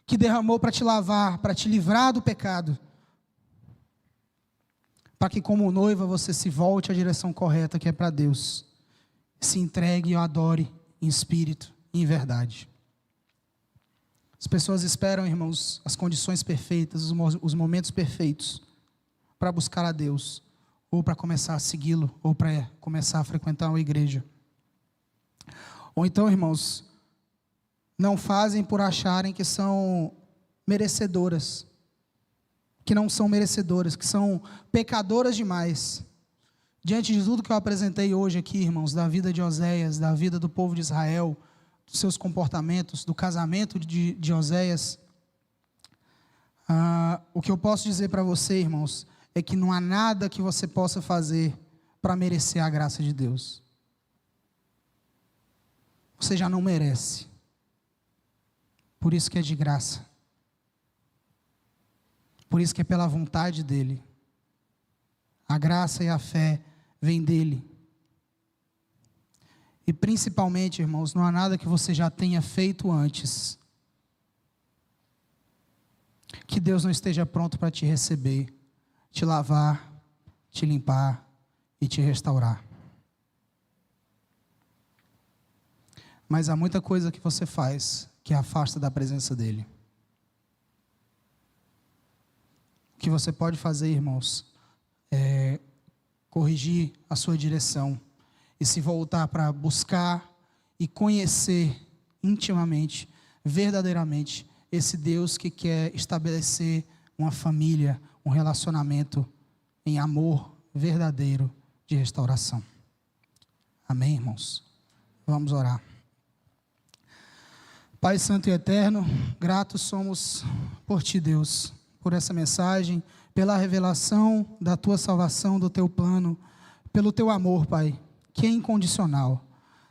que derramou para te lavar, para te livrar do pecado. Para que como noiva você se volte à direção correta, que é para Deus. Se entregue e o adore em espírito e em verdade. As pessoas esperam, irmãos, as condições perfeitas, os momentos perfeitos para buscar a Deus, ou para começar a segui-lo, ou para começar a frequentar uma igreja. Ou então, irmãos, não fazem por acharem que são merecedoras, que não são merecedoras, que são pecadoras demais. Diante de tudo que eu apresentei hoje aqui, irmãos, da vida de Oséias, da vida do povo de Israel, dos seus comportamentos, do casamento de Oséias, o que eu posso dizer para você, irmãos, é que não há nada que você possa fazer para merecer a graça de Deus. Você já não merece. Por isso que é de graça. Por isso que é pela vontade dEle. A graça e a fé vêm dEle. E principalmente, irmãos, não há nada que você já tenha feito antes que Deus não esteja pronto para te receber, te lavar, te limpar e te restaurar. Mas há muita coisa que você faz que afasta da presença dEle. O que você pode fazer, irmãos, é corrigir a sua direção e se voltar para buscar e conhecer intimamente, verdadeiramente, esse Deus que quer estabelecer uma família, um relacionamento em amor verdadeiro de restauração. Amém, irmãos? Vamos orar. Pai Santo e Eterno, gratos somos por Ti, Deus, por essa mensagem, pela revelação da Tua salvação, do Teu plano, pelo Teu amor, Pai, que é incondicional.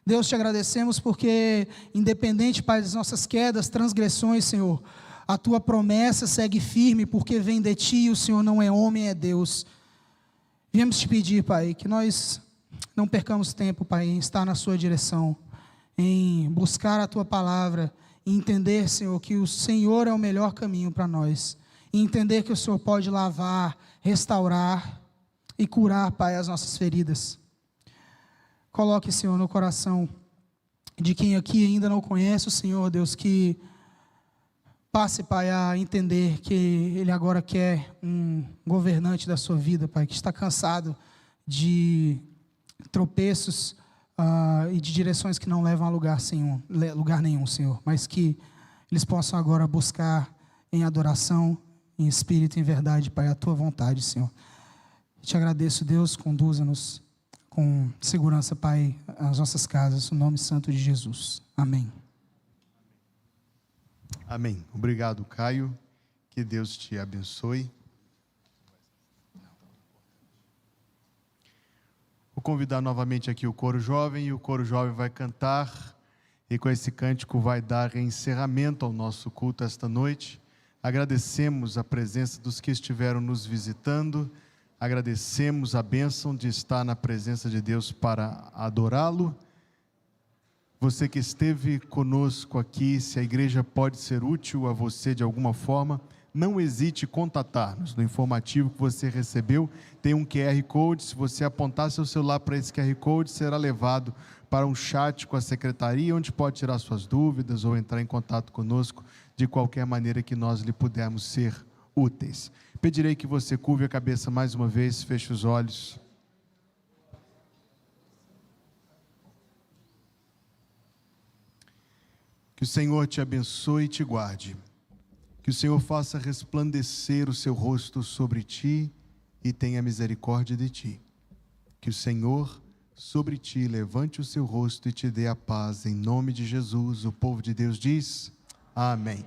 Deus, te agradecemos porque, independente, Pai, das nossas quedas, transgressões, Senhor, a Tua promessa segue firme, porque vem de Ti e o Senhor não é homem, é Deus. Viemos te pedir, Pai, que nós não percamos tempo, Pai, em estar na Sua direção, em buscar a Tua palavra, e entender, Senhor, que o Senhor é o melhor caminho para nós, e entender que o Senhor pode lavar, restaurar e curar, Pai, as nossas feridas. Coloque, Senhor, no coração de quem aqui ainda não conhece o Senhor, Deus, que passe, Pai, a entender que Ele agora quer um governante da sua vida, Pai, que está cansado de tropeços e de direções que não levam a lugar nenhum, Senhor, mas que eles possam agora buscar em adoração, em espírito e em verdade, Pai, a tua vontade, Senhor. Te agradeço, Deus, conduza-nos com segurança, Pai, às nossas casas, no nome santo de Jesus. Amém. Amém. Obrigado, Caio. Que Deus te abençoe. Vou convidar novamente aqui o coro jovem, e o coro jovem vai cantar, e com esse cântico vai dar encerramento ao nosso culto esta noite. Agradecemos a presença dos que estiveram nos visitando, agradecemos a bênção de estar na presença de Deus para adorá-lo. Você que esteve conosco aqui, se a igreja pode ser útil a você de alguma forma, não hesite em contatar-nos. No informativo que você recebeu, tem um QR Code. Se você apontar seu celular para esse QR Code, será levado para um chat com a secretaria, onde pode tirar suas dúvidas ou entrar em contato conosco de qualquer maneira que nós lhe pudermos ser úteis. Pedirei que você curve a cabeça mais uma vez, feche os olhos. Que o Senhor te abençoe e te guarde. Que o Senhor faça resplandecer o seu rosto sobre ti e tenha misericórdia de ti. Que o Senhor sobre ti levante o seu rosto e te dê a paz. Em nome de Jesus, o povo de Deus diz: amém.